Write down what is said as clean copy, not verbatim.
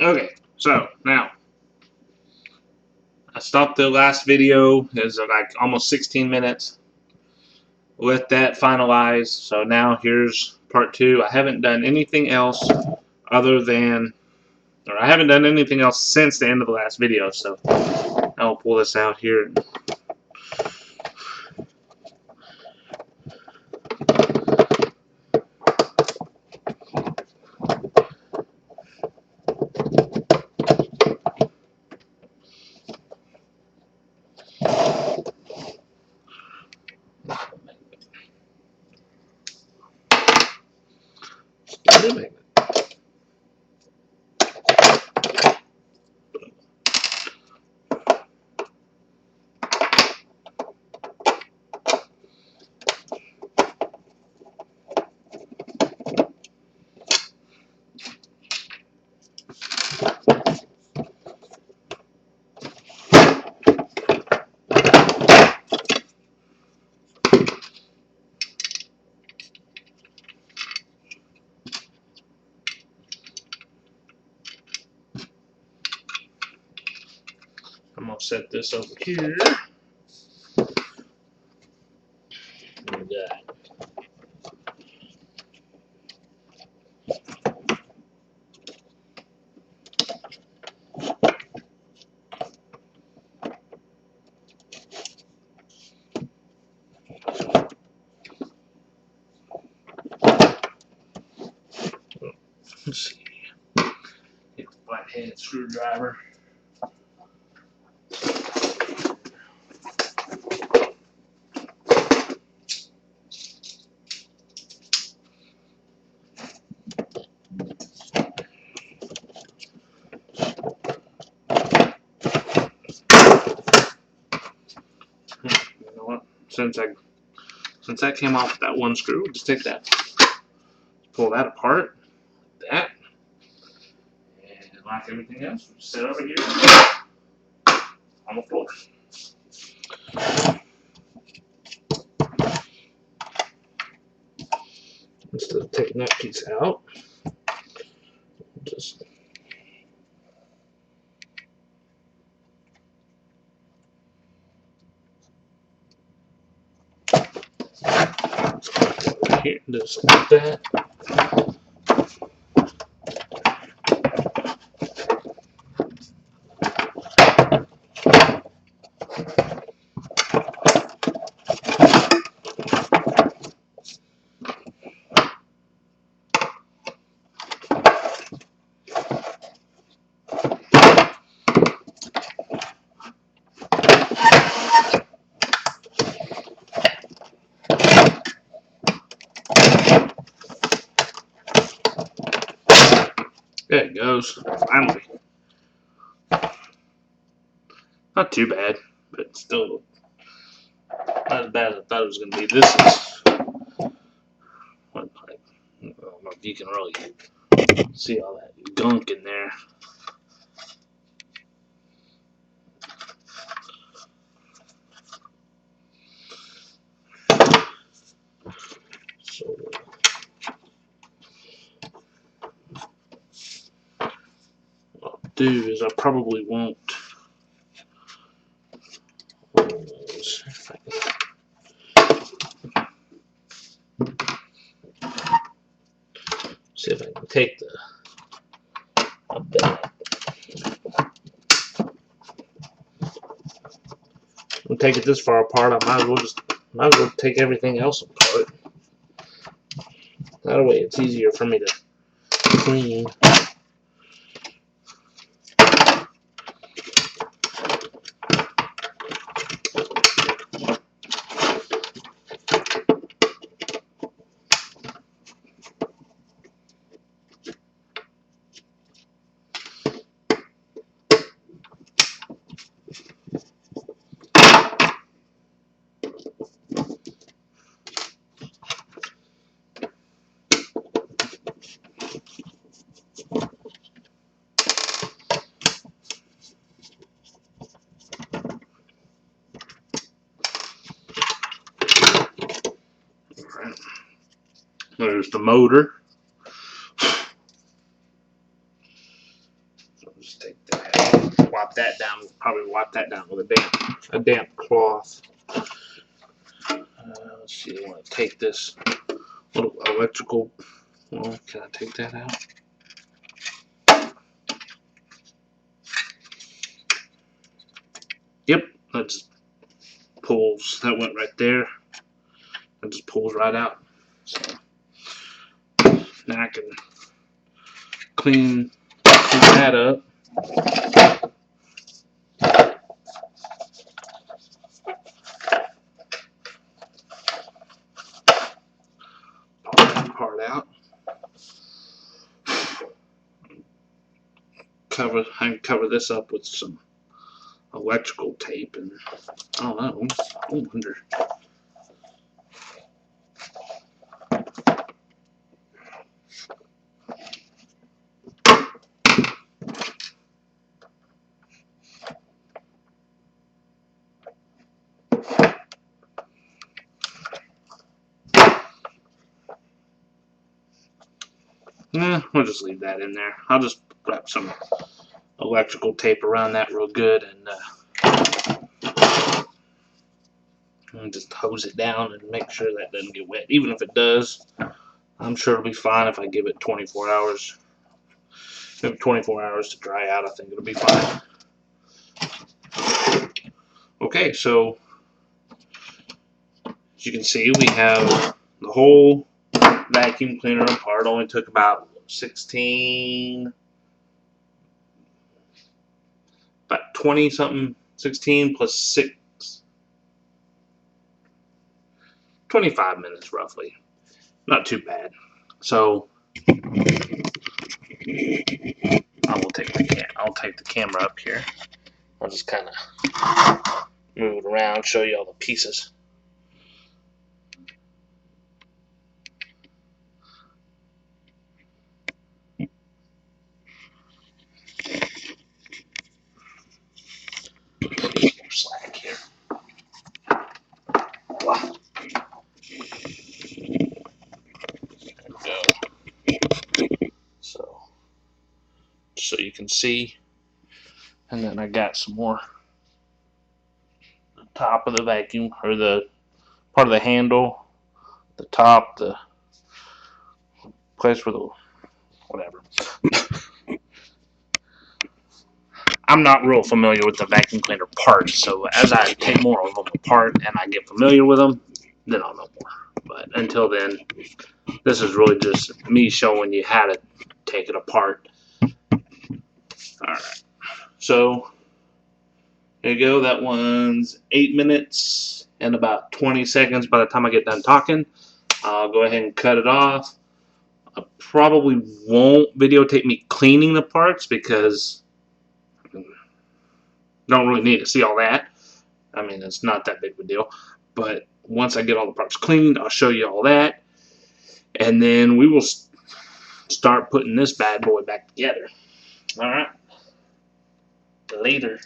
Okay, so now I stopped the last video. It was like almost 16 minutes with that finalized. So now here's part two. I haven't done anything else other than, or I haven't done anything else since the end of the last video. So I'll pull this out here. I'm gonna set this over here. Let's see. Get the flathead screwdriver. You know what? Since that came off with that one screw, just take that, pull that apart, like that, and like everything else, we'll just sit over here on the floor. Instead of taking that piece out, just here, just like that. There it goes. Finally. Not too bad, but still not as bad as I thought it was going to be. This is, what, like, I don't know if you can really see all that gunk in there. So, what I'll do is I probably won't. See if I can take the I'll take it this far apart. I might as well take everything else apart. That way it's easier for me to clean. There's the motor. wipe that down. Probably wipe that down with a damp cloth. Let's see. I want to take this little electrical. Well, can I take that out? Yep, that just pulls. That went right there. That just pulls right out. So now I can clean that up. Pull that part out. I can cover this up with some electrical tape, and I don't know. I wonder. We'll just leave that in there. I'll just wrap some electrical tape around that real good and just hose it down and make sure that doesn't get wet. Even if it does, I'm sure it'll be fine if I give it 24 hours. Maybe 24 hours to dry out. I think it'll be fine. Okay, so as you can see, we have the whole vacuum cleaner apart. Only took about 20 something, 16 plus 6, 25 minutes roughly. Not too bad. So I'll take the camera up here. I'll just kind of move it around, show you all the pieces. More slack here. Wow. There we go. So you can see, and then I got some more. The top of the vacuum, or the part of the handle, the top, the place where the whatever. I'm not real familiar with the vacuum cleaner parts, so as I take more of them apart and I get familiar with them, then I'll know more. But until then, this is really just me showing you how to take it apart. Alright, so there you go. That one's 8 minutes and about 20 seconds by the time I get done talking. I'll go ahead and cut it off. I probably won't videotape me cleaning the parts because I don't really need to see all that. I mean, it's not that big of a deal. But once I get all the parts cleaned, I'll show you all that. And then we will start putting this bad boy back together. Alright. Later.